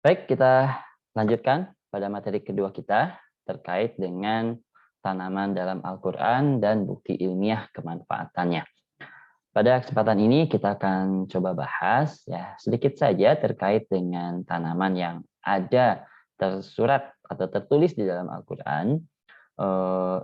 Baik, kita lanjutkan pada materi kedua kita terkait dengan tanaman dalam Al-Quran dan bukti ilmiah kemanfaatannya. Pada kesempatan ini kita akan coba bahas ya sedikit saja terkait dengan tanaman yang ada tersurat atau tertulis di dalam Al-Quran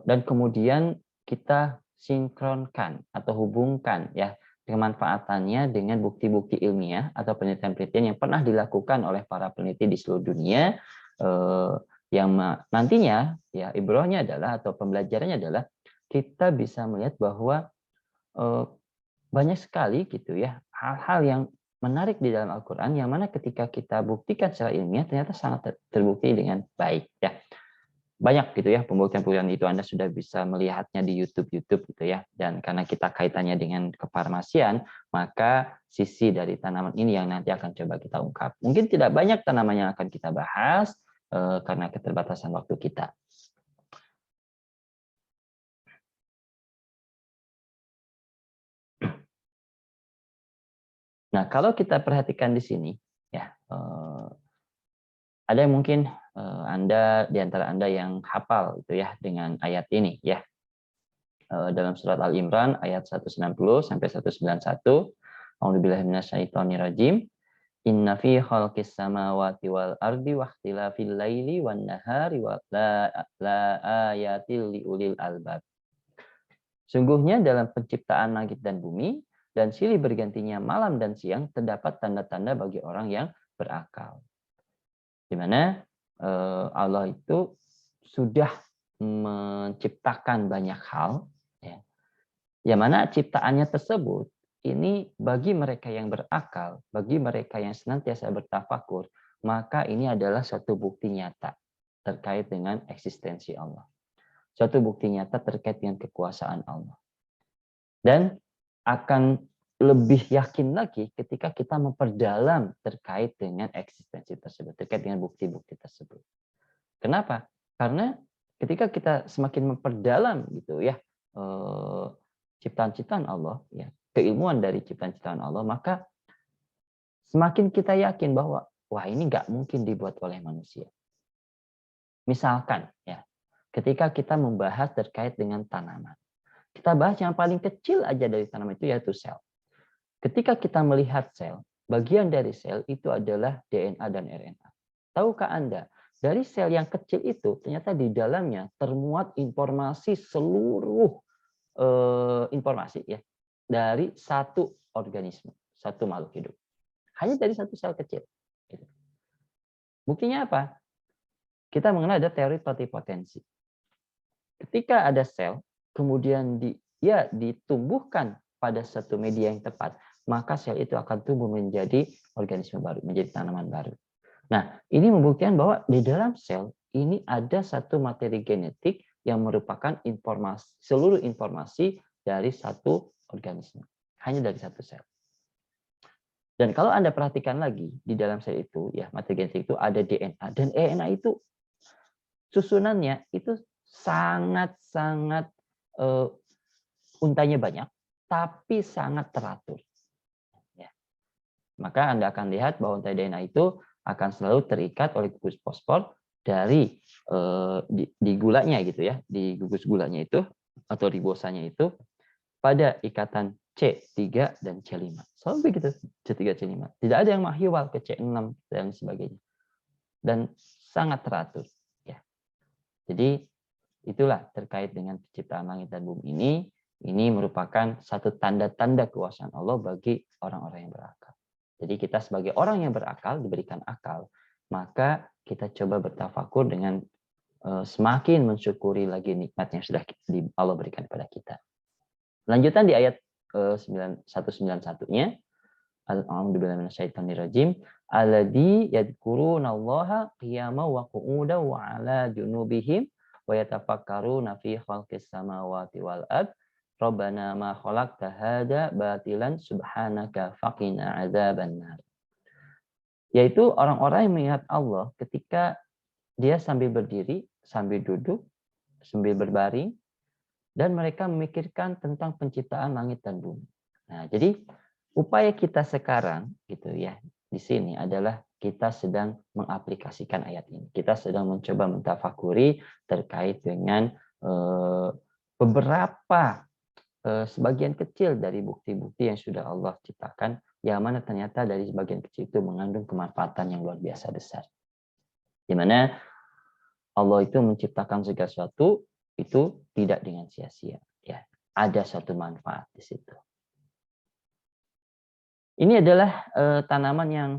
dan kemudian kita sinkronkan atau hubungkan ya kemanfaatannya dengan bukti-bukti ilmiah atau penelitian-penelitian yang pernah dilakukan oleh para peneliti di seluruh dunia eh, yang nantinya ya ibrahnya adalah atau pembelajarannya adalah kita bisa melihat bahwa eh, banyak sekali gitu ya hal-hal yang menarik di dalam Al-Quran yang mana ketika kita buktikan secara ilmiah ternyata sangat terbukti dengan baik ya banyak gitu ya pembuktian-pembuktian itu Anda sudah bisa melihatnya di YouTube gitu ya dan karena kita kaitannya dengan kefarmasian maka sisi dari tanaman ini yang nanti akan coba kita ungkap mungkin tidak banyak tanaman yang akan kita bahas karena keterbatasan waktu kita. Nah kalau kita perhatikan di sini ya ada yang mungkin Anda di antara Anda yang hafal gitu ya dengan ayat ini ya. Dalam surat Al-Imran ayat 190 sampai 191. A'udzubillahi minasyaitonirrajim. Inna fi khalqis samawati wal ardi wa ikhtilafil laili wan nahari wa la ayatil liulil albab. Sungguhnya dalam penciptaan langit dan bumi dan silih bergantinya malam dan siang terdapat tanda-tanda bagi orang yang berakal. Di mana Allah itu sudah menciptakan banyak hal, ya, yang mana ciptaannya tersebut ini bagi mereka yang berakal, bagi mereka yang senantiasa bertafakur, maka ini adalah suatu bukti nyata terkait dengan eksistensi Allah. Suatu bukti nyata terkait dengan kekuasaan Allah. Dan akan lebih yakin lagi ketika kita memperdalam terkait dengan eksistensi tersebut, terkait dengan bukti-bukti tersebut. Kenapa? Karena ketika kita semakin memperdalam gitu ya ciptaan-ciptaan Allah, ya keilmuan dari ciptaan-ciptaan Allah, maka semakin kita yakin bahwa wah ini nggak mungkin dibuat oleh manusia. Misalkan ya, ketika kita membahas terkait dengan tanaman, kita bahas yang paling kecil aja dari tanaman itu yaitu sel. Ketika kita melihat sel, bagian dari sel itu adalah DNA dan RNA. Tahukah Anda, dari sel yang kecil itu ternyata di dalamnya termuat informasi seluruh informasi ya dari satu organisme, satu makhluk hidup. Hanya dari satu sel kecil. Buktinya apa? Kita mengenal ada teori totipotensi. Ketika ada sel, kemudian ditumbuhkan pada satu media yang tepat, maka sel itu akan tumbuh menjadi organisme baru, menjadi tanaman baru. Nah, ini membuktikan bahwa di dalam sel ini ada satu materi genetik yang merupakan seluruh informasi dari satu organisme. Hanya dari satu sel. Dan kalau Anda perhatikan lagi, di dalam sel itu, ya materi genetik itu ada DNA. Dan DNA itu susunannya itu sangat-sangat untainya banyak, tapi sangat teratur. Ya. Maka Anda akan lihat bahwa untai DNA itu akan selalu terikat oleh gugus fosfor dari di gulanya gitu ya, di gugus gulanya itu atau ribosanya itu pada ikatan C3 dan C5. Selalu begitu, C3, C5. Tidak ada yang menghiwal ke C6 dan sebagainya. Dan sangat teratur. Ya. Jadi itulah terkait dengan penciptaan langit dan bumi ini merupakan satu tanda-tanda kekuasaan Allah bagi orang-orang yang berakal. Jadi kita sebagai orang yang berakal, diberikan akal, maka kita coba bertafakur dengan semakin mensyukuri lagi nikmat yang sudah Allah berikan kepada kita. Lanjutan di ayat 191-nya, A'udzubillahi minasyaitonirrajim, alladzi yadhkurunallaha qiyaman wa qu'udan wa 'ala junubihim wa yatafakkaruna fi khalqis samawati wal ard Rabbana ma khalaqta hadza batilan subhanaka faqina adzabannar. Yaitu orang-orang yang mengingat Allah ketika dia sambil berdiri, sambil duduk, sambil berbaring, dan mereka memikirkan tentang penciptaan langit dan bumi. Nah, jadi upaya kita sekarang gitu ya di sini adalah kita sedang mengaplikasikan ayat ini. Kita sedang mencoba mentafakuri terkait dengan beberapa sebagian kecil dari bukti-bukti yang sudah Allah ciptakan, yang mana ternyata dari sebagian kecil itu mengandung kemanfaatan yang luar biasa besar. Di mana Allah itu menciptakan segala sesuatu itu tidak dengan sia-sia. Ya, ada suatu manfaat di situ. Ini adalah tanaman yang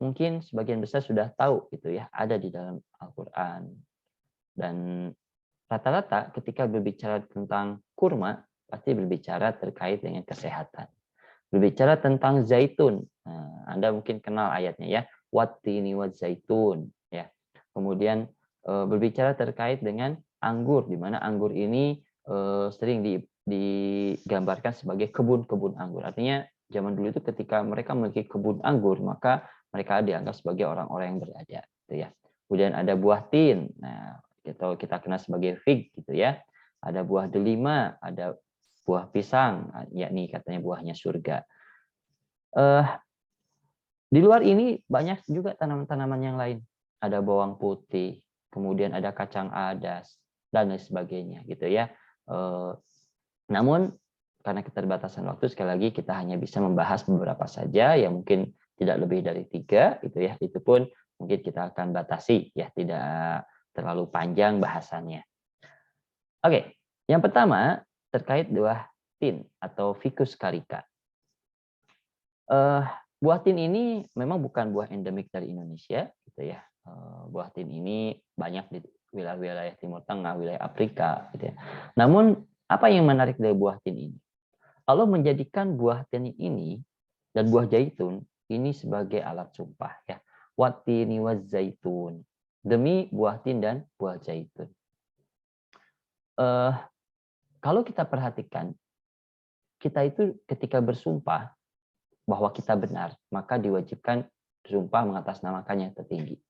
mungkin sebagian besar sudah tahu gitu ya, ada di dalam Al-Qur'an. Dan rata-rata ketika berbicara tentang kurma pasti berbicara terkait dengan kesehatan. Berbicara tentang zaitun. Nah, Anda mungkin kenal ayatnya ya, wattini wa zaitun ya. Kemudian berbicara terkait dengan anggur, di mana anggur ini sering digambarkan sebagai kebun-kebun anggur. Artinya zaman dulu itu ketika mereka memiliki kebun anggur, maka mereka dianggap sebagai orang-orang yang berada, gitu ya. Kemudian ada buah tin. Nah, kita kenal sebagai fig gitu ya. Ada buah delima, ada buah pisang, yakni katanya buahnya surga. Di luar ini banyak juga tanaman-tanaman yang lain. Ada bawang putih, kemudian ada kacang adas, dan lain sebagainya gitu ya. Namun karena keterbatasan waktu, sekali lagi kita hanya bisa membahas beberapa saja, yang mungkin tidak lebih dari 3 gitu ya. Itu pun mungkin kita akan batasi ya, tidak terlalu panjang bahasannya. Oke, yang pertama terkait buah tin atau Ficus carica. Buah tin ini memang bukan buah endemik dari Indonesia gitu ya. Buah tin ini banyak di wilayah-wilayah Timur Tengah, wilayah Afrika gitu ya. Namun apa yang menarik dari buah tin ini? Allah menjadikan buah tin ini dan buah zaitun ini sebagai alat sumpah ya. Wattini wazzaitun. Demi buah tin dan buah zaitun. Kalau kita perhatikan, kita itu ketika bersumpah bahwa kita benar, maka diwajibkan sumpah mengatasnamakan yang tertinggi.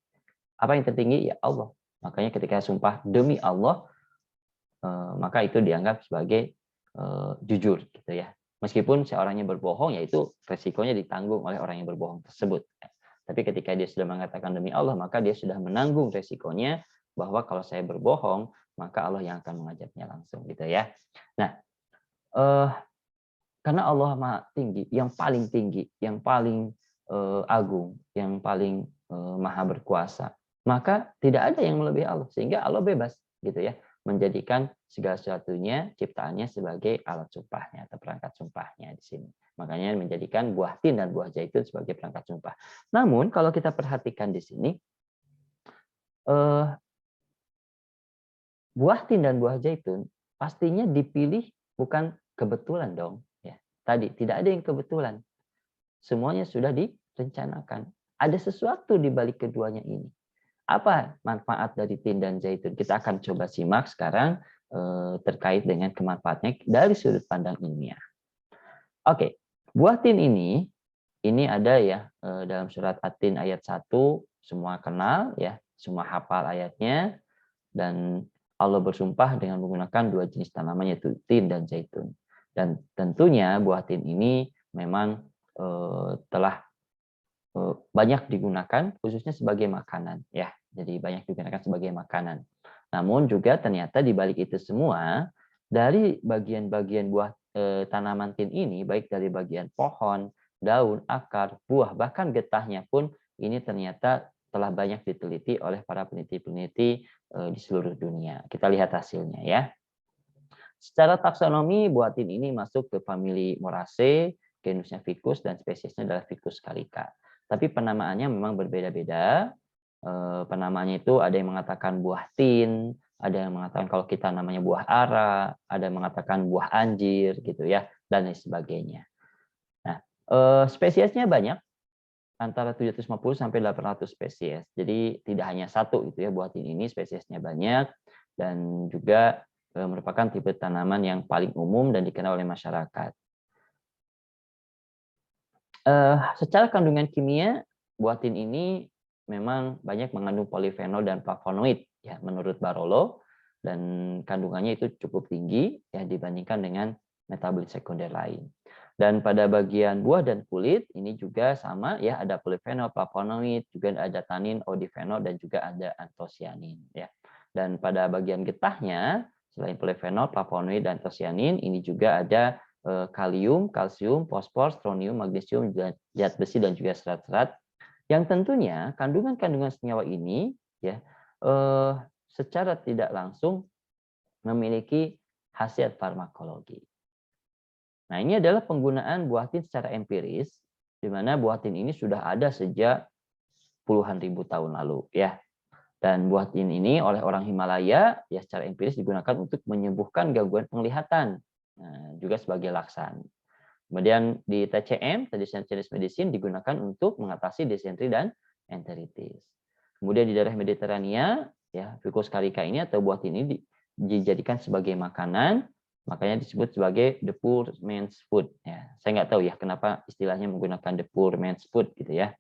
Apa yang tertinggi? Ya Allah. Makanya ketika sumpah demi Allah, maka itu dianggap sebagai jujur gitu ya. Meskipun seorangnya berbohong, yaitu resikonya ditanggung oleh orang yang berbohong tersebut. Tapi ketika dia sudah mengatakan demi Allah, maka dia sudah menanggung resikonya bahwa kalau saya berbohong, maka Allah yang akan mengajaknya langsung gitu ya. Nah, karena Allah Maha Tinggi, yang paling agung, yang paling maha berkuasa, maka tidak ada yang melebihi Allah, sehingga Allah bebas gitu ya, menjadikan segala sesuatunya ciptaannya sebagai alat sumpahnya atau perangkat sumpahnya di sini. Makanya menjadikan buah tin dan buah zaitun sebagai perangkat sumpah. Namun kalau kita perhatikan di sini, buah tin dan buah zaitun pastinya dipilih bukan kebetulan dong. Ya. Tadi tidak ada yang kebetulan. Semuanya sudah direncanakan. Ada sesuatu di balik keduanya ini. Apa manfaat dari tin dan zaitun? Kita akan coba simak sekarang terkait dengan kemanfaatnya dari sudut pandang ilmiah. Oke, buah tin ini ada ya dalam surat At-Tin ayat 1, semua kenal ya, semua hafal ayatnya, dan Allah bersumpah dengan menggunakan 2 jenis tanaman, yaitu tin dan zaitun. Dan tentunya buah tin ini memang telah banyak digunakan khususnya sebagai makanan ya. Jadi banyak digunakan sebagai makanan. Namun juga ternyata di balik itu semua, dari bagian-bagian buah tanaman tin ini, baik dari bagian pohon, daun, akar, buah, bahkan getahnya pun ini ternyata telah banyak diteliti oleh para peneliti-peneliti di seluruh dunia. Kita lihat hasilnya ya. Secara taksonomi, buah tin ini masuk ke famili Moraceae, genusnya Ficus, dan spesiesnya adalah Ficus carica. Tapi penamaannya memang berbeda-beda. Penamaannya itu ada yang mengatakan buah tin, ada yang mengatakan kalau kita namanya buah ara, ada yang mengatakan buah anjir gitu ya, dan lain sebagainya. Nah, spesiesnya banyak, antara 750 sampai 800 spesies. Jadi tidak hanya satu gitu ya, buah tin ini spesiesnya banyak, dan juga merupakan tipe tanaman yang paling umum dan dikenal oleh masyarakat. Secara kandungan kimia, buah tin ini memang banyak mengandung polifenol dan flavonoid ya menurut Barolo, dan kandungannya itu cukup tinggi ya dibandingkan dengan metabolit sekunder lain. Dan pada bagian buah dan kulit ini juga sama ya, ada polifenol, flavonoid, juga ada tanin, odifenol, dan juga ada antosianin ya. Dan pada bagian getahnya selain polifenol, flavonoid, dan antosianin ini juga ada kalium, kalsium, fosfor, strontium, magnesium, zat besi, dan juga serat-serat yang tentunya kandungan-kandungan senyawa ini ya secara tidak langsung memiliki khasiat farmakologi. Nah, ini adalah penggunaan buah tin secara empiris, di mana buah tin ini sudah ada sejak puluhan ribu tahun lalu, ya. Dan buah tin ini oleh orang Himalaya, ya secara empiris digunakan untuk menyembuhkan gangguan penglihatan, juga sebagai laksan. Kemudian di TCM, Traditional Chinese Medicine, digunakan untuk mengatasi disentri dan enteritis. Kemudian di daerah Mediterania, ya Ficus carica ini atau buah tin ini dijadikan sebagai makanan. Makanya disebut sebagai the poor man's food. Ya, saya nggak tahu ya kenapa istilahnya menggunakan the poor man's food gitu ya.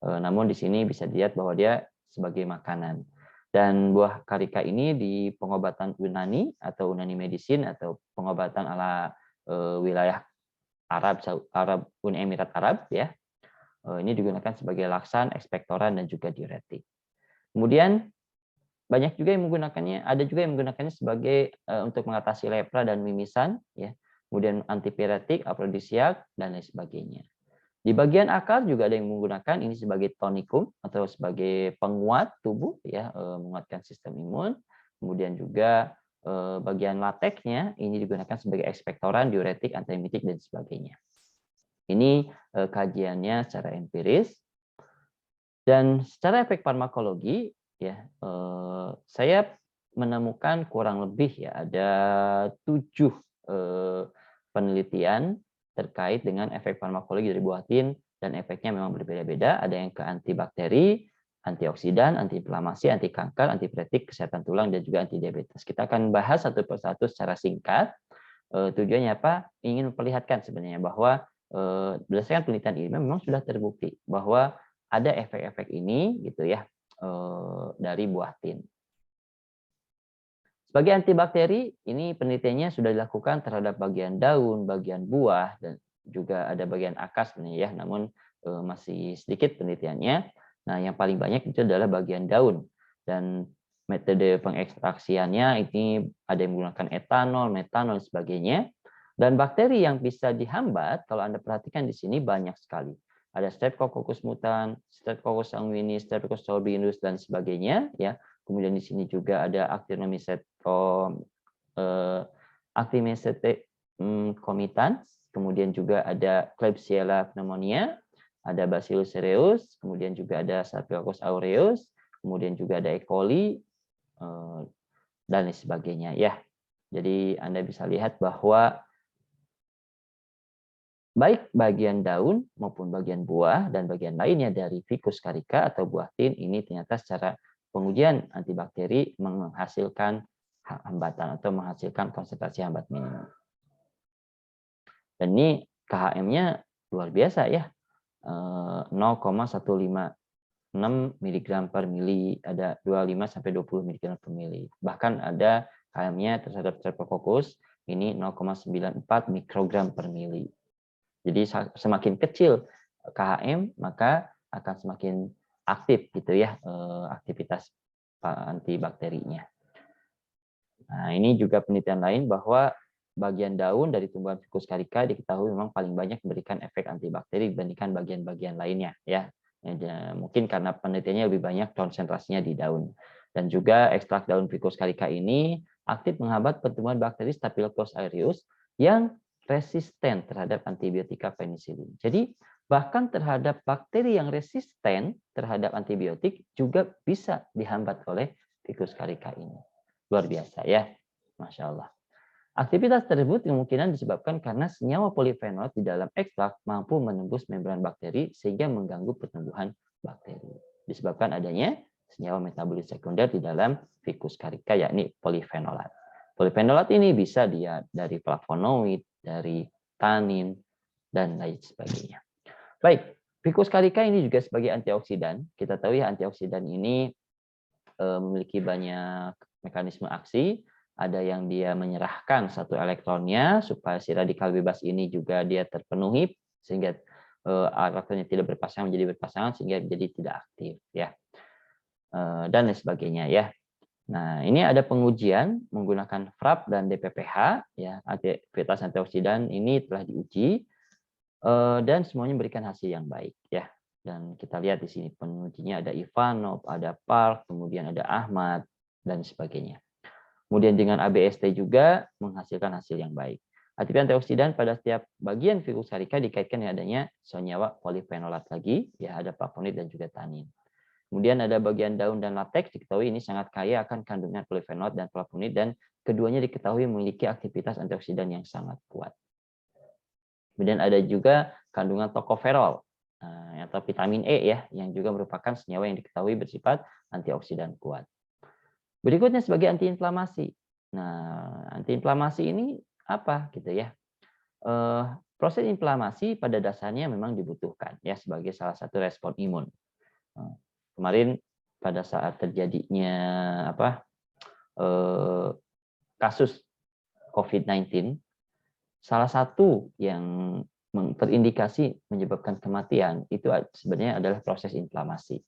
Namun di sini bisa dilihat bahwa dia sebagai makanan. Dan buah karika ini di pengobatan Yunani atau Yunani medicine atau pengobatan ala wilayah Uni Emirat Arab ya. Ini digunakan sebagai laksan, ekspektoran, dan juga diuretik. Kemudian banyak juga yang menggunakannya, ada juga yang menggunakannya sebagai untuk mengatasi lepra dan mimisan, ya. Kemudian antipiretik, afrodisiak, dan lain sebagainya. Di bagian akar juga ada yang menggunakan ini sebagai tonikum atau sebagai penguat tubuh, ya, menguatkan sistem imun. Kemudian juga bagian lateksnya ini digunakan sebagai ekspektoran, diuretik, antiemitik, dan sebagainya. Ini kajiannya secara empiris. Dan secara efek farmakologi, ya, saya menemukan kurang lebih ya ada 7 penelitian terkait dengan efek farmakologi dari buah tin dan efeknya memang berbeda-beda. Ada yang ke antibakteri, antioksidan, antiinflamasi, anti kanker, antipiretik, kesehatan tulang, dan juga anti diabetes. Kita akan bahas satu persatu secara singkat. Tujuannya apa? Ingin memperlihatkan sebenarnya bahwa berdasarkan penelitian ini memang sudah terbukti bahwa ada efek-efek ini gitu ya dari buah tin. Sebagai antibakteri, ini penelitiannya sudah dilakukan terhadap bagian daun, bagian buah, dan juga ada bagian akar sebenarnya ya, namun masih sedikit penelitiannya. Nah, yang paling banyak itu adalah bagian daun. Dan metode pengekstraksiannya ini ada yang menggunakan etanol, metanol, dan sebagainya. Dan bakteri yang bisa dihambat, kalau Anda perhatikan di sini banyak sekali. Ada Streptococcus mutan, Streptococcus sanguinis, Streptococcus sorbinus, dan sebagainya. Ya. Kemudian di sini juga ada Actinomycetes comitans, kemudian juga ada Klebsiella pneumonia, ada Bacillus cereus, kemudian juga ada Staphylococcus aureus, kemudian juga ada E. coli, dan lain sebagainya ya. Jadi Anda bisa lihat bahwa baik bagian daun maupun bagian buah dan bagian lainnya dari Ficus carica atau buah tin ini ternyata secara pengujian antibakteri menghasilkan hambatan atau menghasilkan konsentrasi hambat minimum. Dan ini KHM-nya luar biasa ya, 0,156 mg per mili, ada 25 sampai 20 mg per mili. Bahkan ada KHM-nya terhadap Streptococcus ini 0,94 mikrogram per mili. Jadi semakin kecil KHM maka akan semakin aktif gitu ya aktivitas antibakterinya. Nah, ini juga penelitian lain bahwa bagian daun dari tumbuhan Ficus carica diketahui memang paling banyak memberikan efek antibakteri dibandingkan bagian-bagian lainnya ya. Mungkin karena penelitiannya lebih banyak konsentrasinya di daun. Dan juga ekstrak daun Ficus carica ini aktif menghambat pertumbuhan bakteri Staphylococcus aureus yang resisten terhadap antibiotika penisilin. Jadi bahkan terhadap bakteri yang resisten terhadap antibiotik juga bisa dihambat oleh Ficus carica ini. Luar biasa ya, Masya Allah. Aktivitas tersebut kemungkinan disebabkan karena senyawa polifenol di dalam ekstrak mampu menembus membran bakteri sehingga mengganggu pertumbuhan bakteri. Disebabkan adanya senyawa metabolit sekunder di dalam Ficus carica, yakni polifenolat. Polifenolat ini bisa dia dari flavonoid, dari tanin, dan lain sebagainya. Baik, Ficus carica ini juga sebagai antioksidan. Kita tahu ya antioksidan ini memiliki banyak mekanisme aksi. ada yang dia menyerahkan satu elektronnya supaya si radikal bebas ini juga dia terpenuhi sehingga elektronnya tidak berpasangan menjadi berpasangan sehingga menjadi tidak aktif ya. Dan lain sebagainya ya. Nah, ini ada pengujian menggunakan FRAP dan DPPH ya, aktivitas antioksidan ini telah diuji dan semuanya memberikan hasil yang baik ya. Dan kita lihat di sini pengujinya ada Ivanov, ada Park, kemudian ada Ahmad dan sebagainya. Kemudian dengan ABST juga menghasilkan hasil yang baik. Aktivitas antioksidan pada setiap bagian virus karika dikaitkan dengan adanya senyawa polifenolat lagi, ya ada flavonoid dan juga tanin. Kemudian ada bagian daun dan lateks, diketahui ini sangat kaya akan kandungan polifenol dan flavonoid dan keduanya diketahui memiliki aktivitas antioksidan yang sangat kuat. Kemudian ada juga kandungan tokoferol atau vitamin E ya, yang juga merupakan senyawa yang diketahui bersifat antioksidan kuat. Berikutnya sebagai antiinflamasi. Nah, antiinflamasi ini apa gitu ya? Proses inflamasi pada dasarnya memang dibutuhkan ya sebagai salah satu respon imun. Kemarin pada saat terjadinya kasus COVID-19, salah satu yang terindikasi menyebabkan kematian itu sebenarnya adalah proses inflamasi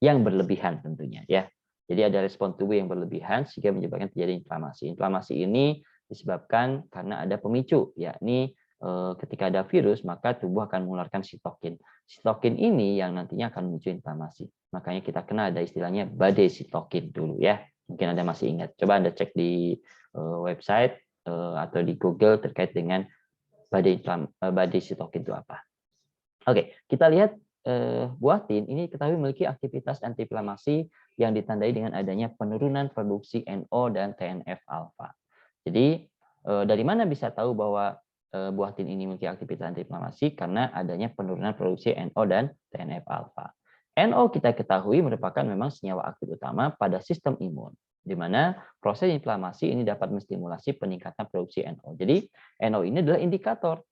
yang berlebihan tentunya ya. Jadi ada respon tubuh yang berlebihan sehingga menyebabkan terjadi inflamasi. Inflamasi ini disebabkan karena ada pemicu, yakni ketika ada virus maka tubuh akan mengeluarkan sitokin. Sitokin ini yang nantinya akan memicu inflamasi. Makanya kita kenal ada istilahnya badai sitokin dulu ya. Mungkin Anda masih ingat. Coba Anda cek di website atau di Google terkait dengan badai sitokin itu apa. Oke, kita lihat buah tin ini ketahui memiliki aktivitas antiinflamasi yang ditandai dengan adanya penurunan produksi NO dan TNF-alfa. Jadi dari mana bisa tahu bahwa buah tin ini memiliki aktivitas antiinflamasi? Karena adanya penurunan produksi NO dan TNF-alfa. NO kita ketahui merupakan memang senyawa aktif utama pada sistem imun, di mana proses inflamasi ini dapat menstimulasi peningkatan produksi NO. Jadi NO ini adalah indikator.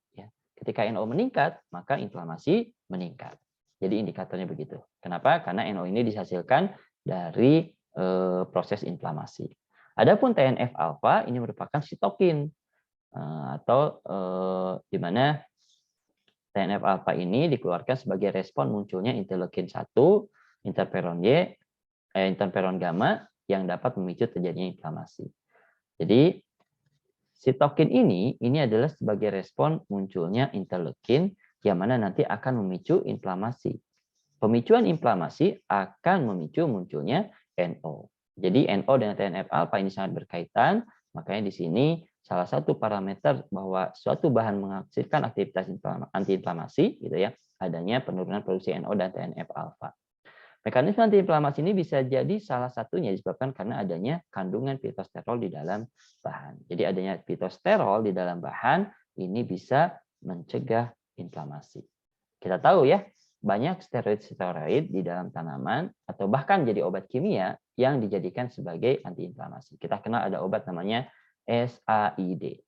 Ketika NO meningkat, maka inflamasi meningkat. Jadi indikatornya begitu. Kenapa? Karena NO ini dihasilkan dari proses inflamasi. Adapun TNF-alfa ini merupakan sitokin atau di mana TNF-alfa ini dikeluarkan sebagai respon munculnya interleukin 1, interferon Y, interferon gamma yang dapat memicu terjadinya inflamasi. Jadi sitokin ini adalah sebagai respon munculnya interleukin yang mana nanti akan memicu inflamasi. Pemicuan inflamasi akan memicu munculnya NO. Jadi NO dengan TNF-alfa ini sangat berkaitan, makanya di sini salah satu parameter bahwa suatu bahan menghasilkan aktivitas antiinflamasi gitu ya, adanya penurunan produksi NO dan TNF-alfa. Mekanisme antiinflamasi ini bisa jadi salah satunya disebabkan karena adanya kandungan fitosterol di dalam bahan. Jadi adanya fitosterol di dalam bahan ini bisa mencegah inflamasi. Kita tahu ya, banyak steroid di dalam tanaman atau bahkan jadi obat kimia yang dijadikan sebagai antiinflamasi. Kita kenal ada obat namanya SAID,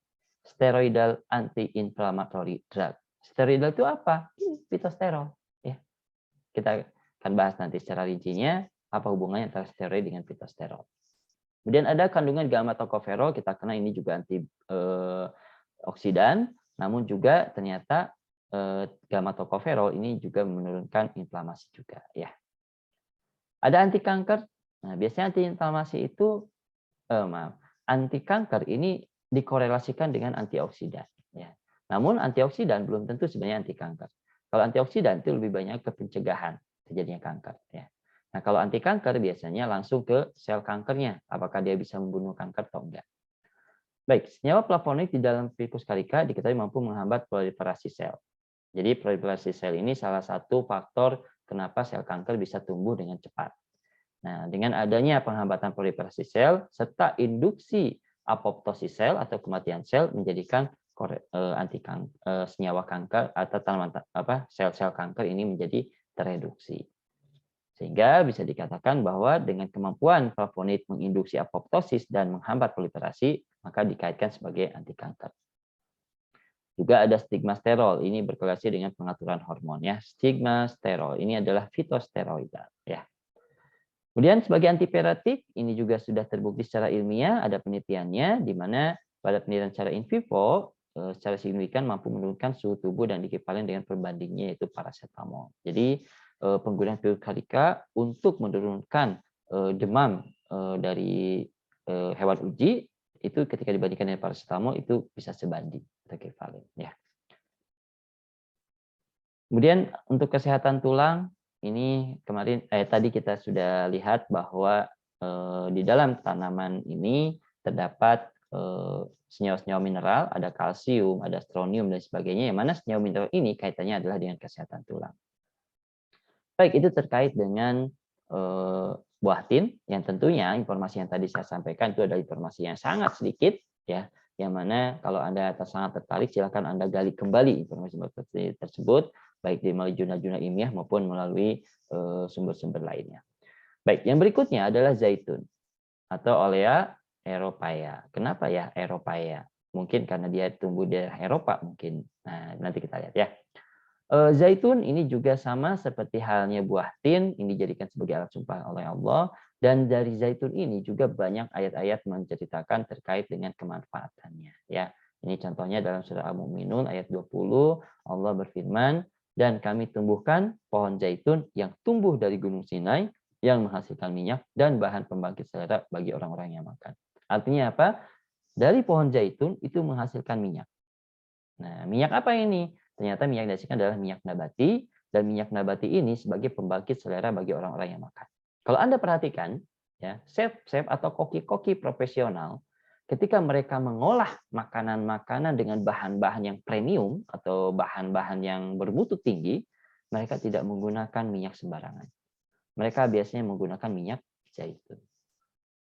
steroidal anti-inflammatory drug. Steroidal itu apa? Fitosterol. Ya. Kita akan bahas nanti secara rincinya apa hubungannya antara steroid dengan fitosterol. Kemudian ada kandungan gamma tocoferol, kita kenal ini juga antioksidan, namun juga ternyata gamma tocoferol ini juga menurunkan inflamasi juga ya. Ada anti kanker. Nah, biasanya antiinflamasi itu anti kanker ini dikorelasikan dengan antioksidan ya. Namun antioksidan belum tentu sebenarnya anti kanker. Kalau antioksidan itu lebih banyak ke pencegahan terjadinya kanker ya. Nah, kalau anti kanker biasanya langsung ke sel kankernya, apakah dia bisa membunuh kanker atau enggak. Baik, senyawa flavonoid di dalam Ficus carica diketahui mampu menghambat proliferasi sel. Jadi proliferasi sel ini salah satu faktor kenapa sel kanker bisa tumbuh dengan cepat. Nah, dengan adanya penghambatan proliferasi sel serta induksi apoptosis sel atau kematian sel menjadikan senyawa kanker atau sel-sel kanker ini menjadi tereduksi. Sehingga bisa dikatakan bahwa dengan kemampuan flavonoid menginduksi apoptosis dan menghambat proliferasi, maka dikaitkan sebagai anti kanker. Juga ada stigmasterol, ini berkorelasi dengan pengaturan hormon ya. Stigmasterol ini adalah fitosteroidal ya. Kemudian sebagai antipiretik, ini juga sudah terbukti secara ilmiah, ada penelitiannya, di mana pada penelitian secara in vivo, secara signifikan mampu menurunkan suhu tubuh dan dikepalin dengan perbandingnya, yaitu paracetamol. Jadi penggunaan pil kalika untuk menurunkan demam dari hewan uji, itu ketika dibandingkan dengan paracetamol, itu bisa sebanding atau ekivalen. Ya. Kemudian untuk kesehatan tulang, ini tadi kita sudah lihat bahwa di dalam tanaman ini terdapat senyawa-senyawa mineral, ada kalsium, ada stronium dan sebagainya. Yang mana senyawa mineral ini kaitannya adalah dengan kesehatan tulang. Baik, itu terkait dengan buah tin, yang tentunya informasi yang tadi saya sampaikan itu adalah informasi yang sangat sedikit, ya. Yang mana kalau Anda sangat tertarik, silakan Anda gali kembali informasi tersebut, baik melalui jurnal-jurnal ilmiah maupun melalui sumber-sumber lainnya. Baik, yang berikutnya adalah zaitun atau Olea europaea. Kenapa ya europaea? Mungkin karena dia tumbuh di daerah Eropa mungkin. Nah, nanti kita lihat ya. Zaitun ini juga sama seperti halnya buah tin, ini dijadikan sebagai alat sumpah oleh Allah. Dan dari zaitun ini juga banyak ayat-ayat menceritakan terkait dengan kemanfaatannya. Ya, ini contohnya dalam surah Al-Mu'minun ayat 20, Allah berfirman, dan kami tumbuhkan pohon zaitun yang tumbuh dari gunung Sinai, yang menghasilkan minyak dan bahan pembangkit selera bagi orang-orang yang makan. Artinya apa? Dari pohon zaitun itu menghasilkan minyak. Nah, minyak apa ini? Ternyata minyak yang dihasilkan adalah minyak nabati, dan minyak nabati ini sebagai pembangkit selera bagi orang-orang yang makan. Kalau Anda perhatikan, ya, chef-chef atau koki-koki profesional, ketika mereka mengolah makanan-makanan dengan bahan-bahan yang premium atau bahan-bahan yang bermutu tinggi, mereka tidak menggunakan minyak sembarangan. Mereka biasanya menggunakan minyak zaitun.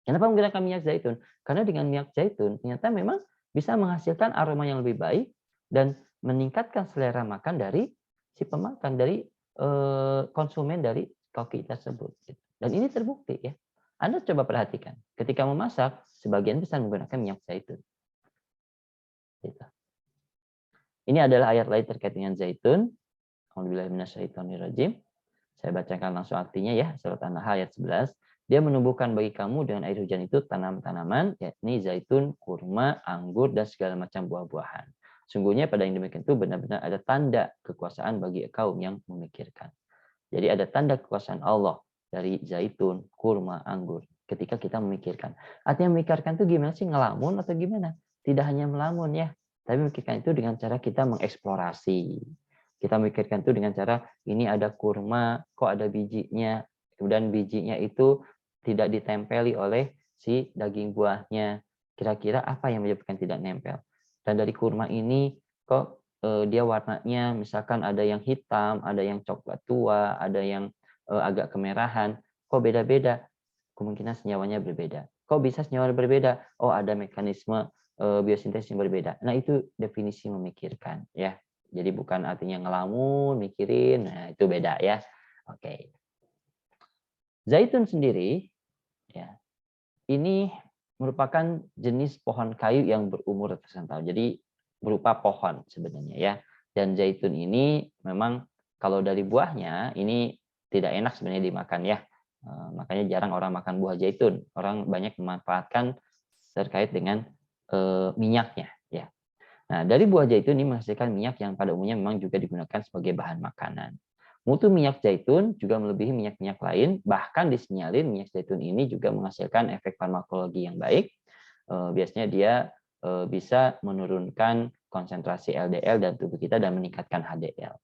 Kenapa menggunakan minyak zaitun? Karena dengan minyak zaitun ternyata memang bisa menghasilkan aroma yang lebih baik dan meningkatkan selera makan dari si pemakan, dari konsumen dari koki tersebut. Dan ini terbukti ya. Anda coba perhatikan, ketika memasak, sebagian besar menggunakan minyak zaitun. Gitu. Ini adalah ayat lain terkait dengan zaitun. Alhamdulillahirrahmanirrahim. Saya bacakan langsung artinya ya, surat An-Nahl ayat 11. Dia menumbuhkan bagi kamu dengan air hujan itu tanaman-tanaman, yakni zaitun, kurma, anggur, dan segala macam buah-buahan. Sungguhnya pada yang demikian itu benar-benar ada tanda kekuasaan bagi kaum yang memikirkan. Jadi ada tanda kekuasaan Allah dari zaitun, kurma, anggur ketika kita memikirkan. Artinya memikirkan itu gimana sih? Ngelamun atau gimana? Tidak hanya melamun ya, tapi memikirkan itu dengan cara kita mengeksplorasi. Kita memikirkan itu dengan cara ini ada kurma, kok ada bijinya, kemudian bijinya itu tidak ditempeli oleh si daging buahnya. Kira-kira apa yang menyebabkan tidak nempel? Dan dari kurma ini kok dia warnanya misalkan ada yang hitam, ada yang coklat tua, ada yang agak kemerahan, kok beda-beda? Kemungkinan senyawanya berbeda. Kok bisa senyawa berbeda? Oh, ada mekanisme biosintesis yang berbeda. Nah, itu definisi memikirkan ya. Jadi bukan artinya ngelamun, mikirin, nah itu beda ya. Oke. Zaitun sendiri, ya, ini merupakan jenis pohon kayu yang berumur ratusan tahun. Jadi berupa pohon sebenarnya ya. Dan zaitun ini memang kalau dari buahnya ini tidak enak sebenarnya dimakan ya. Makanya jarang orang makan buah zaitun. Orang banyak memanfaatkan terkait dengan minyaknya ya. Nah, dari buah zaitun ini menghasilkan minyak yang pada umumnya memang juga digunakan sebagai bahan makanan. Mutu minyak zaitun juga melebihi minyak-minyak lain, bahkan disinyalir minyak zaitun ini juga menghasilkan efek farmakologi yang baik. Biasanya dia bisa menurunkan konsentrasi LDL dalam tubuh kita dan meningkatkan HDL.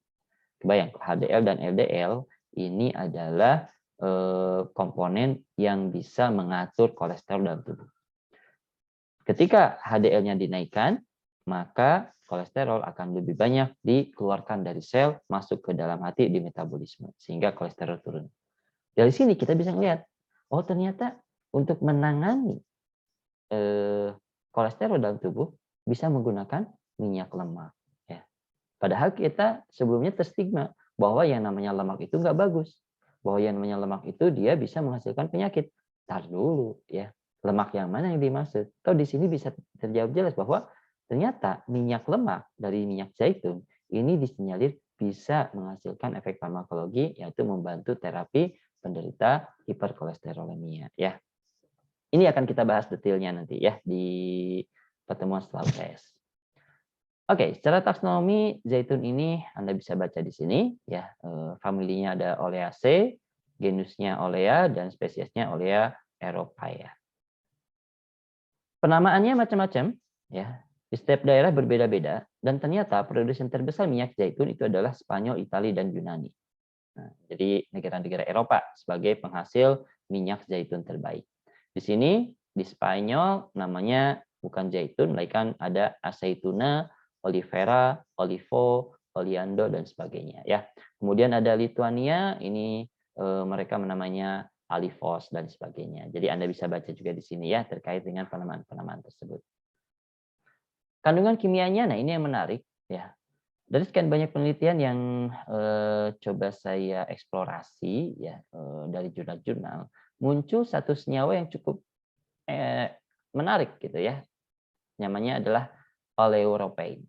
Kebayang, HDL dan LDL ini adalah komponen yang bisa mengatur kolesterol dalam tubuh. Ketika HDL-nya dinaikkan, maka kolesterol akan lebih banyak dikeluarkan dari sel masuk ke dalam hati di metabolisme sehingga kolesterol turun. Dari sini kita bisa melihat, oh ternyata untuk menangani kolesterol dalam tubuh bisa menggunakan minyak lemak. Ya. Padahal kita sebelumnya terstigma bahwa yang namanya lemak itu nggak bagus, bahwa yang namanya lemak itu dia bisa menghasilkan penyakit. Tar dulu ya, lemak yang mana yang dimaksud? Atau di sini bisa terjawab jelas bahwa ternyata minyak lemak dari minyak zaitun ini disinyalir bisa menghasilkan efek farmakologi, yaitu membantu terapi penderita hiperkolesterolemia ya. Ini akan kita bahas detailnya nanti ya di pertemuan setelah UTS. Oke, secara taksonomi zaitun ini Anda bisa baca di sini ya. Familinya ada Oleaceae, genusnya Olea dan spesiesnya Olea europaea. Penamaannya macam-macam ya. Di setiap daerah berbeda-beda dan ternyata produsen terbesar minyak zaitun itu adalah Spanyol, Italia dan Yunani. Nah, jadi negara-negara Eropa sebagai penghasil minyak zaitun terbaik. Di sini di Spanyol namanya bukan zaitun, melainkan ada aceituna, olivera, olivo, oleando dan sebagainya ya. Kemudian ada Lituania, ini mereka menamanya alivos dan sebagainya. Jadi Anda bisa baca juga di sini ya terkait dengan penamaan-penamaan tersebut. Kandungan kimianya, nah ini yang menarik ya. Dari sekian banyak penelitian yang coba saya eksplorasi ya dari jurnal-jurnal, muncul satu senyawa yang cukup menarik gitu ya. Namanya adalah oleuropein.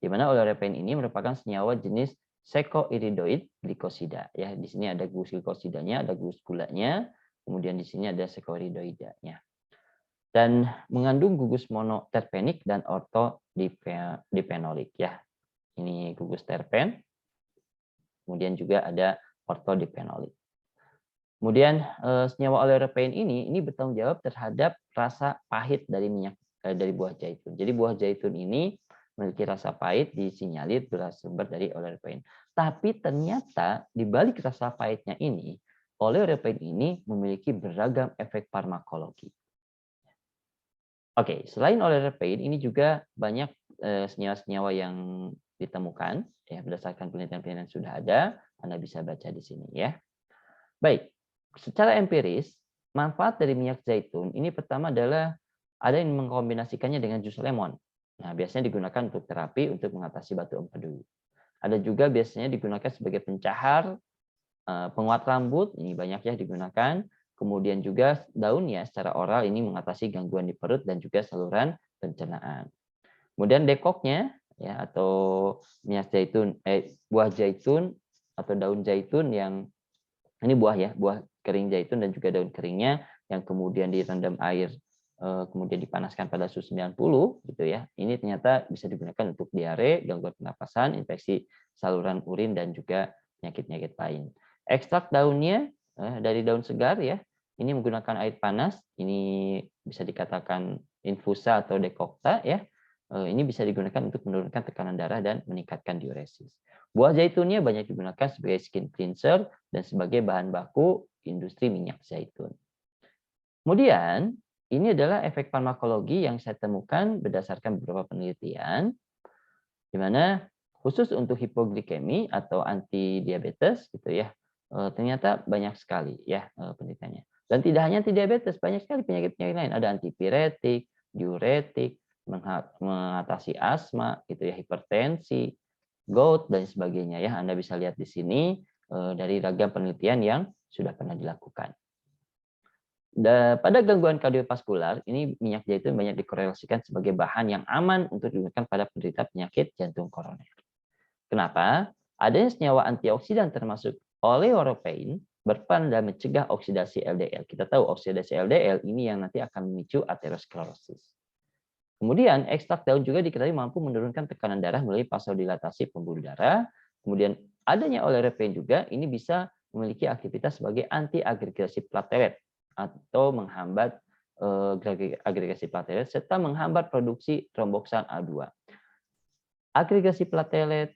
Di mana oleuropein ini merupakan senyawa jenis sekoiridoid glikosida ya. Di sini ada gugus glikosidanya, ada gugus gulanya, kemudian di sini ada sekoiridoidanya. Dan mengandung gugus monoterpenik dan ortodipenolik ya. Ini gugus terpen. Kemudian juga ada ortodipenolik. Kemudian senyawa oleuropein ini bertanggung jawab terhadap rasa pahit dari dari buah zaitun. Jadi buah zaitun ini memiliki rasa pahit disinyalir bersumber dari oleuropein. Tapi ternyata di balik rasa pahitnya ini, oleuropein ini memiliki beragam efek farmakologi. Oke, selain oleuropein ini juga banyak senyawa-senyawa yang ditemukan ya berdasarkan penelitian-penelitian yang sudah ada. Anda bisa baca di sini ya. Baik, secara empiris manfaat dari minyak zaitun ini pertama adalah ada yang mengkombinasikannya dengan jus lemon. Nah, biasanya digunakan untuk terapi untuk mengatasi batu empedu. Ada juga biasanya digunakan sebagai pencahar, penguat rambut, ini banyak ya digunakan. Kemudian juga daunnya secara oral ini mengatasi gangguan di perut dan juga saluran pencernaan. Kemudian dekoknya ya atau minyak zaitun, buah zaitun atau daun zaitun yang ini buah ya, buah kering zaitun dan juga daun keringnya yang kemudian direndam air kemudian dipanaskan pada suhu 90 gitu ya. Ini ternyata bisa digunakan untuk diare, gangguan pernapasan, infeksi saluran urin dan juga penyakit-penyakit lain. Ekstrak daunnya dari daun segar ya. Ini menggunakan air panas, ini bisa dikatakan infusa atau dekokta ya. Ini bisa digunakan untuk menurunkan tekanan darah dan meningkatkan diuresis. Buah zaitunnya banyak digunakan sebagai skin cleanser dan sebagai bahan baku industri minyak zaitun. Kemudian, ini adalah efek farmakologi yang saya temukan berdasarkan beberapa penelitian, di mana khusus untuk hipoglikemi atau anti diabetes gitu ya, ternyata banyak sekali ya penelitiannya. Dan tidak hanya anti diabetes, banyak sekali penyakit-penyakit lain. Ada antipiretik, diuretik, mengatasi asma, gitu ya, hipertensi, gout dan sebagainya ya. Anda bisa lihat di sini dari ragam penelitian yang sudah pernah dilakukan. Pada gangguan kardiovaskular, ini minyak zaitun banyak dikorelasikan sebagai bahan yang aman untuk digunakan pada penderita penyakit jantung koroner. Kenapa? Adanya senyawa antioksidan termasuk oleuropein berperan dalam mencegah oksidasi LDL. Kita tahu oksidasi LDL ini yang nanti akan memicu aterosklerosis. Kemudian ekstrak daun juga diketahui mampu menurunkan tekanan darah melalui vasodilatasi pembuluh darah. Kemudian adanya oleuropein juga ini bisa memiliki aktivitas sebagai anti-agregasi platelet atau menghambat agregasi platelet serta menghambat produksi tromboksan A2. Agregasi platelet,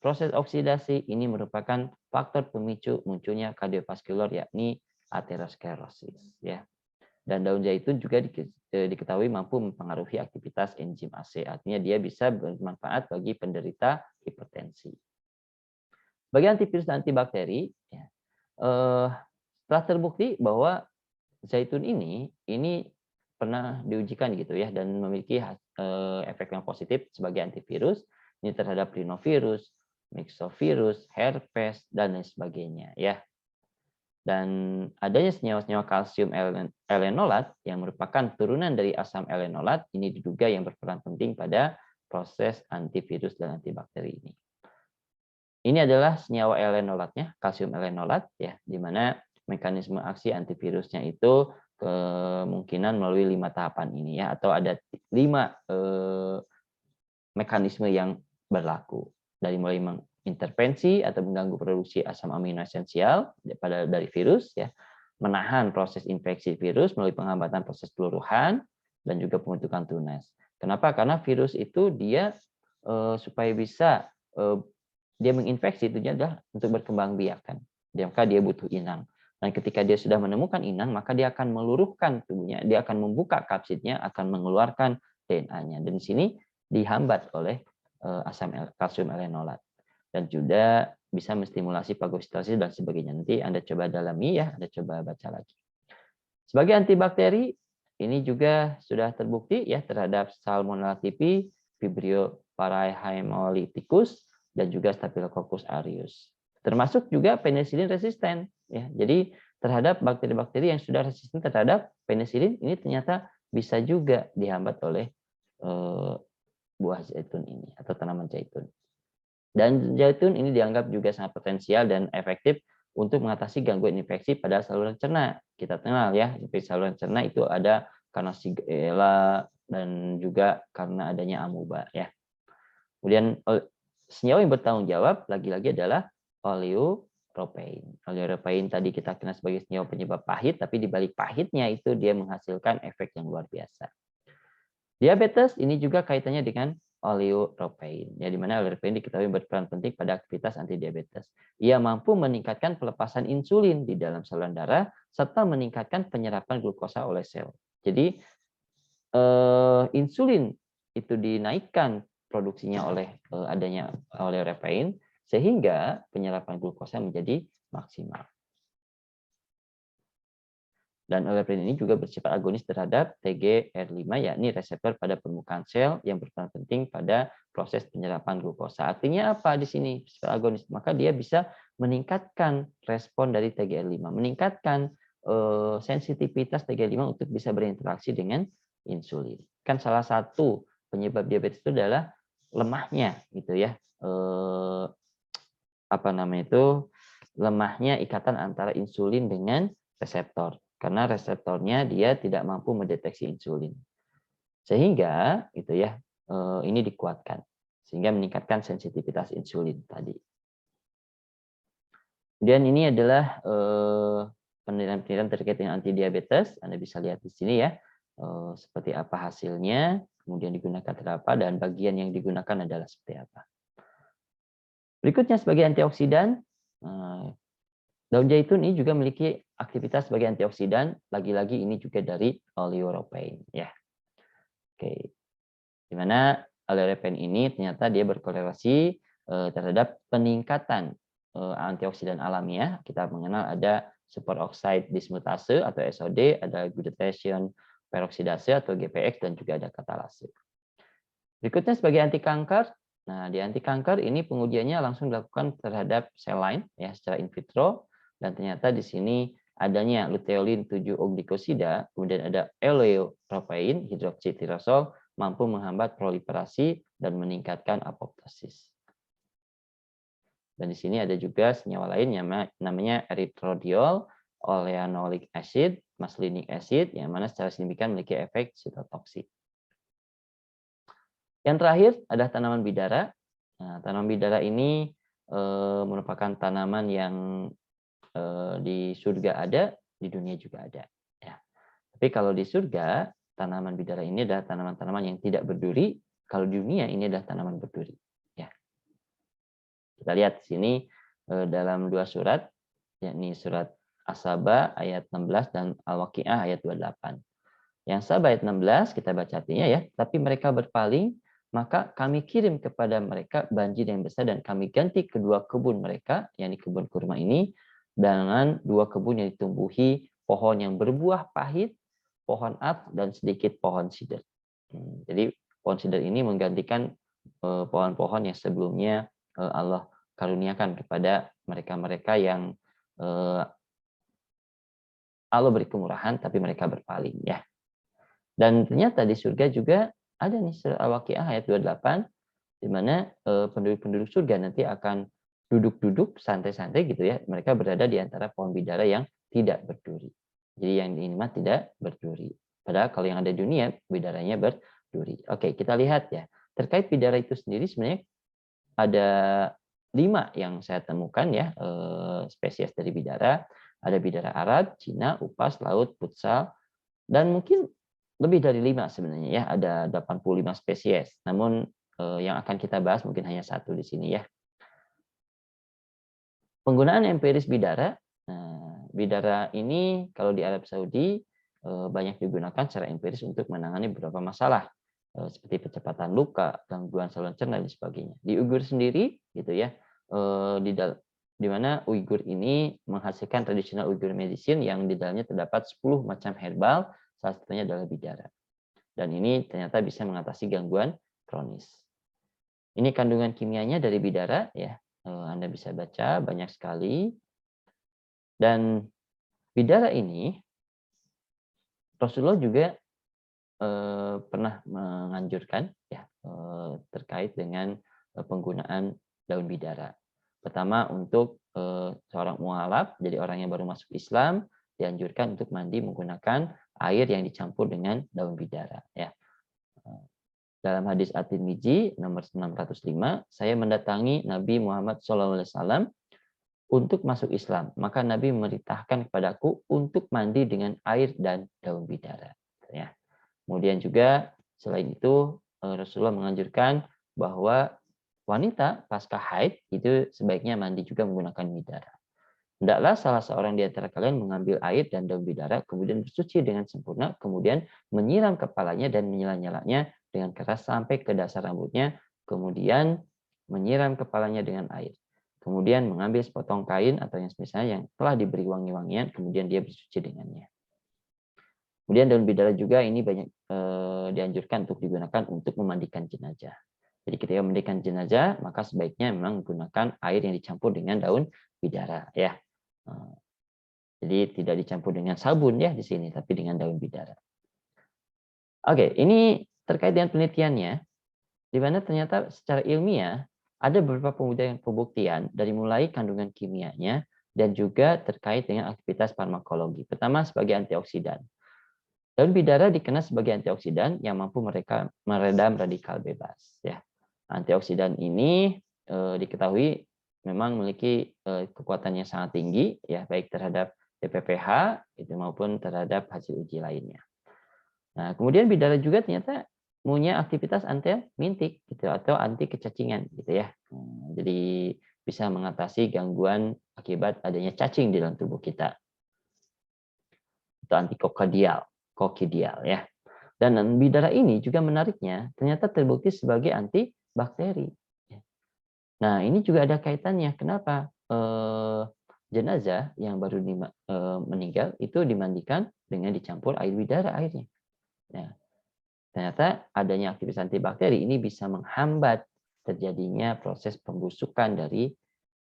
proses oksidasi ini merupakan faktor pemicu munculnya kardiovaskular yakni aterosklerosis ya. Dan daun zaitun juga diketahui mampu mempengaruhi aktivitas enzim AC, artinya dia bisa bermanfaat bagi penderita hipertensi. Bagi antivirus dan antibakteri, ya, telah terbukti bahwa zaitun ini pernah diujikan gitu ya dan memiliki efek yang positif sebagai antivirus ini terhadap rhinovirus, myxovirus, herpes dan lain sebagainya ya. Dan adanya senyawa-senyawa kalsium elenolat yang merupakan turunan dari asam elenolat ini diduga yang berperan penting pada proses antivirus dan antibakteri ini. Ini adalah senyawa elenolatnya, kalsium elenolat ya, di mana mekanisme aksi antivirusnya itu kemungkinan melalui 5 tahapan ini ya, atau ada 5 mekanisme yang berlaku, dari mulai mengintervensi atau mengganggu produksi asam amino esensial dari virus ya, menahan proses infeksi virus melalui penghambatan proses peluruhan dan juga pembentukan tunas. Kenapa? Karena virus itu dia supaya bisa dia menginfeksi, tujuannya adalah untuk berkembang biak kan. Maka dia butuh inang. Dan ketika dia sudah menemukan inang, maka dia akan meluruhkan tubuhnya, dia akan membuka kapsidnya, akan mengeluarkan DNA-nya. Dan di sini dihambat oleh asam kalsium elenolat. Dan juga bisa menstimulasi fagositosis dan sebagainya. Nanti Anda coba dalami ya, Anda coba baca lagi. Sebagai antibakteri, ini juga sudah terbukti ya terhadap Salmonella typhi, Vibrio parahemolyticus, dan juga Staphylococcus aureus. Termasuk juga penicillin resisten. Ya, jadi terhadap bakteri-bakteri yang sudah resisten terhadap penicillin, ini ternyata bisa juga dihambat oleh buah zaitun ini atau tanaman zaitun. Dan zaitun ini dianggap juga sangat potensial dan efektif untuk mengatasi gangguan infeksi pada saluran cerna. Kita kenal ya, infeksi saluran cerna itu ada karena Shigella dan juga karena adanya amuba ya. Kemudian senyawa yang bertanggung jawab lagi-lagi adalah oleuropein. Oleuropein tadi kita kenal sebagai senyawa penyebab pahit, tapi di balik pahitnya itu dia menghasilkan efek yang luar biasa. Diabetes ini juga kaitannya dengan oleuropein, ya, di mana oleuropein diketahui berperan penting pada aktivitas antidiabetes. Ia mampu meningkatkan pelepasan insulin di dalam saluran darah serta meningkatkan penyerapan glukosa oleh sel. Jadi insulin itu dinaikkan produksinya oleh adanya oleuropein sehingga penyerapan glukosa menjadi maksimal. Dan oleuropein ini juga bersifat agonis terhadap TGR5, yakni reseptor pada permukaan sel yang berperan penting pada proses penyerapan glukosa. Artinya apa di sini? Bersifat agonis, maka dia bisa meningkatkan respon dari TGR5, meningkatkan sensitivitas TGR5 untuk bisa berinteraksi dengan insulin. Kan salah satu penyebab diabetes itu adalah lemahnya gitu ya. Lemahnya ikatan antara insulin dengan reseptor. Karena reseptornya dia tidak mampu mendeteksi insulin. Sehingga gitu ya, ini dikuatkan sehingga meningkatkan sensitivitas insulin tadi. Kemudian ini adalah penelitian-penelitian terkait dengan antidiabetes. Anda bisa lihat di sini ya, seperti apa hasilnya, kemudian digunakan apa, dan bagian yang digunakan adalah seperti apa. Berikutnya sebagai antioksidan, daun zaitun ini juga memiliki aktivitas sebagai antioksidan, lagi-lagi ini juga dari oleuropein ya. Oke. Di mana oleuropein ini ternyata dia berkorelasi terhadap peningkatan antioksidan alamiah. Kita mengenal ada superoxide dismutase atau SOD, ada glutathione peroksidase atau GPX, dan juga ada katalase. Berikutnya sebagai anti kanker. Nah, di anti kanker ini pengujiannya langsung dilakukan terhadap sel lain ya secara in vitro. Dan ternyata di sini adanya luteolin 7-oglycosida, kemudian ada oleuropein hidroksitirosol mampu menghambat proliferasi dan meningkatkan apoptosis. Dan di sini ada juga senyawa lain yang namanya erythrodiol, oleanolic acid, musclinic acid, yang mana secara signifikan memiliki efek sitotoksik. Yang terakhir adalah tanaman bidara. Nah, tanaman bidara ini merupakan tanaman yang di surga ada, di dunia juga ada. Ya. Tapi kalau di surga, tanaman bidara ini adalah tanaman-tanaman yang tidak berduri. Kalau di dunia ini adalah tanaman berduri. Ya. Kita lihat di sini dalam 2 surat, yakni surat As-Saba ayat 16 dan Al-Waqiah ayat 28. Yang Saba ayat 16 kita baca artinya ya, tapi mereka berpaling, maka kami kirim kepada mereka banjir yang besar dan kami ganti kedua kebun mereka, yakni kebun kurma ini, dengan 2 kebun yang ditumbuhi pohon yang berbuah pahit, pohon at, dan sedikit pohon sider. Jadi pohon sider ini menggantikan pohon-pohon yang sebelumnya Allah karuniakan kepada mereka-mereka yang Allah beri kemurahan, tapi mereka berpaling ya. Dan ternyata di surga juga ada nih surah Al-Waqiah ayat 28, di mana penduduk-penduduk surga nanti akan duduk-duduk santai-santai gitu ya. Mereka berada di antara pohon bidara yang tidak berduri. Jadi yang ini mah tidak berduri. Padahal kalau yang ada di dunia, bidaranya berduri. Oke, kita lihat ya. Terkait bidara itu sendiri sebenarnya ada 5 yang saya temukan ya, spesies dari bidara. Ada bidara Arab, Cina, Upas, Laut, Futsal, dan mungkin lebih dari 5 sebenarnya ya, ada 85 spesies. Namun yang akan kita bahas mungkin hanya 1 di sini ya. Penggunaan empiris bidara. Nah, bidara ini kalau di Arab Saudi banyak digunakan secara empiris untuk menangani beberapa masalah seperti percepatan luka, gangguan saluran cerna dan sebagainya. Di Uyghur sendiri gitu ya, di mana Uyghur ini menghasilkan tradisional Uyghur medicine yang di dalamnya terdapat 10 macam herbal, salah satunya adalah bidara. Dan ini ternyata bisa mengatasi gangguan kronis. Ini kandungan kimianya dari bidara ya. Anda bisa baca banyak sekali. Dan bidara ini Rasulullah juga pernah menganjurkan ya terkait dengan penggunaan daun bidara. Pertama untuk seorang mualaf, jadi orang yang baru masuk Islam, dianjurkan untuk mandi menggunakan air yang dicampur dengan daun bidara ya. Dalam hadis At-Tirmidzi nomor 605, saya mendatangi Nabi Muhammad SAW untuk masuk Islam. Maka Nabi memerintahkan kepadaku untuk mandi dengan air dan daun bidara. Ya. Kemudian juga selain itu Rasulullah menganjurkan bahwa wanita pasca haid itu sebaiknya mandi juga menggunakan bidara. Hendaklah salah seorang di antara kalian mengambil air dan daun bidara, kemudian bersuci dengan sempurna, kemudian menyiram kepalanya dan menyela-nyelanya dengan keras sampai ke dasar rambutnya, kemudian menyiram kepalanya dengan air. Kemudian mengambil sepotong kain atau yang semisalnya yang telah diberi wangi-wangian, kemudian dia bersuci dengannya. Kemudian daun bidara juga ini banyak dianjurkan untuk digunakan untuk memandikan jenazah. Jadi ketika memandikan jenazah, maka sebaiknya memang menggunakan air yang dicampur dengan daun bidara ya. Jadi tidak dicampur dengan sabun ya di sini, tapi dengan daun bidara. Oke, ini terkait dengan penelitiannya, di mana ternyata secara ilmiah ada beberapa pembuktian dari mulai kandungan kimianya dan juga terkait dengan aktivitas farmakologi. Pertama sebagai antioksidan. Daun bidara dikenal sebagai antioksidan yang mampu meredam radikal bebas. Ya, antioksidan ini diketahui memang memiliki kekuatan yang sangat tinggi, ya baik terhadap DPPH itu maupun terhadap hasil uji lainnya. Nah, kemudian bidara juga ternyata punya aktivitas anti-mintik gitu atau anti kecacingan gitu ya. Jadi bisa mengatasi gangguan akibat adanya cacing di dalam tubuh kita. Itu kokidial ya. Dan bidara ini juga menariknya ternyata terbukti sebagai antibakteri. Nah, ini juga ada kaitannya. Kenapa jenazah yang baru meninggal itu dimandikan dengan dicampur air bidara airnya. Nah, ternyata adanya aktivitas antibakteri ini bisa menghambat terjadinya proses pembusukan dari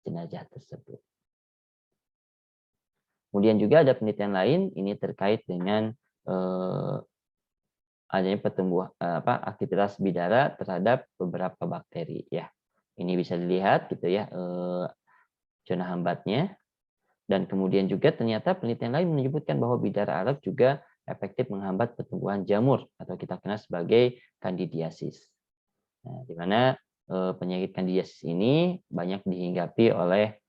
jenazah tersebut. Kemudian juga ada penelitian lain ini terkait dengan adanya aktivitas bidara terhadap beberapa bakteri ya. Ini bisa dilihat gitu ya zona hambatnya. Dan kemudian juga ternyata penelitian lain menyebutkan bahwa bidara Arab juga efektif menghambat pertumbuhan jamur atau kita kenal sebagai kandidiasis. Nah, di mana penyakit kandidiasis ini banyak dihinggapi oleh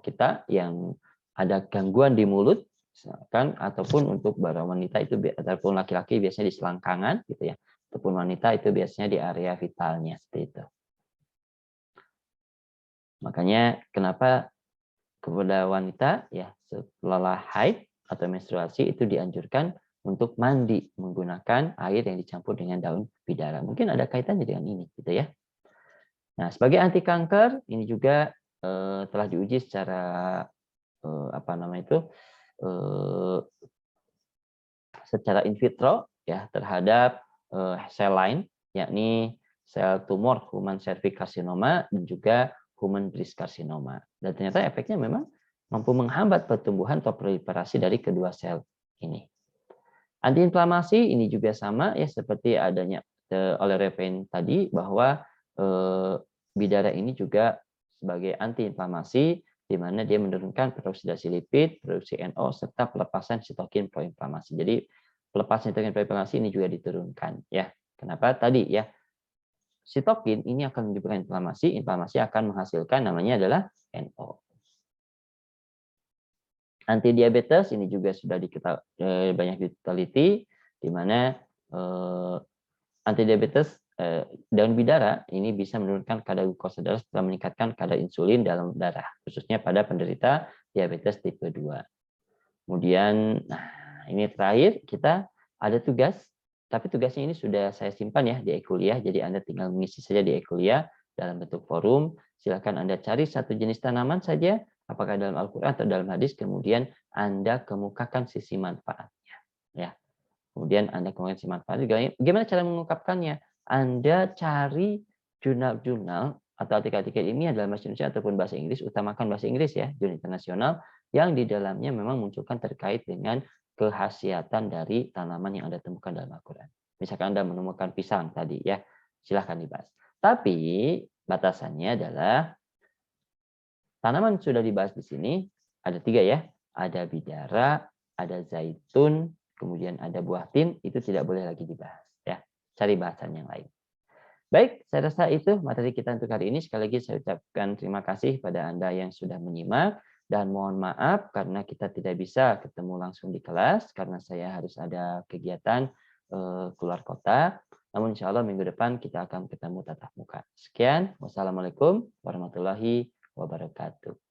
kita yang ada gangguan di mulut, misalkan ataupun untuk para wanita itu ataupun laki-laki biasanya di selangkangan gitu ya, ataupun wanita itu biasanya di area vitalnya seperti itu. Makanya kenapa kepada wanita ya setelah haid atau menstruasi itu dianjurkan untuk mandi menggunakan air yang dicampur dengan daun bidara. Mungkin ada kaitannya dengan ini gitu ya. Nah, sebagai anti kanker ini juga telah diuji secara secara in vitro ya terhadap sel lain yakni sel tumor human cervix carcinoma dan juga human breast carcinoma. Dan ternyata efeknya memang mampu menghambat pertumbuhan atau proliferasi dari kedua sel ini. Antiinflamasi ini juga sama ya seperti adanya oleh Reven tadi bahwa bidara ini juga sebagai antiinflamasi di mana dia menurunkan peroksidasi lipid, produksi NO, serta pelepasan sitokin proinflamasi. Jadi pelepasan sitokin proinflamasi ini juga diturunkan ya. Kenapa? Tadi ya, sitokin ini akan menyebabkan inflamasi, inflamasi akan menghasilkan namanya adalah NO. Anti diabetes ini juga sudah banyak diteliti, di mana anti diabetes daun bidara ini bisa menurunkan kadar glukosa darah setelah meningkatkan kadar insulin dalam darah, khususnya pada penderita diabetes tipe 2. Kemudian, nah ini terakhir kita ada tugas, tapi tugasnya ini sudah saya simpan ya di e-kuliah, jadi Anda tinggal mengisi saja di e-kuliah dalam bentuk forum. Silakan Anda cari satu jenis tanaman saja, apakah dalam Al-Quran atau dalam hadis, kemudian Anda kemukakan sisi manfaatnya. Ya. Kemudian Anda kemukakan sisi manfaatnya. Gimana cara mengungkapkannya? Anda cari jurnal-jurnal atau artikel-artikel ilmiah dalam bahasa Indonesia ataupun bahasa Inggris, utamakan bahasa Inggris ya, jurnal internasional, yang di dalamnya memang munculkan terkait dengan khasiatan dari tanaman yang Anda temukan dalam Al-Quran. Misalkan Anda menemukan pisang tadi ya, silahkan dibahas. Tapi batasannya adalah tanaman sudah dibahas di sini, ada 3 ya. Ada bidara, ada zaitun, kemudian ada buah tin, itu tidak boleh lagi dibahas. Ya, cari bahasan yang lain. Baik, saya rasa itu materi kita untuk hari ini. Sekali lagi saya ucapkan terima kasih pada Anda yang sudah menyimak. Dan mohon maaf karena kita tidak bisa ketemu langsung di kelas, karena saya harus ada kegiatan keluar kota. Namun insya Allah minggu depan kita akan ketemu tatap muka. Sekian, wassalamualaikum warahmatullahi wabarakatuh.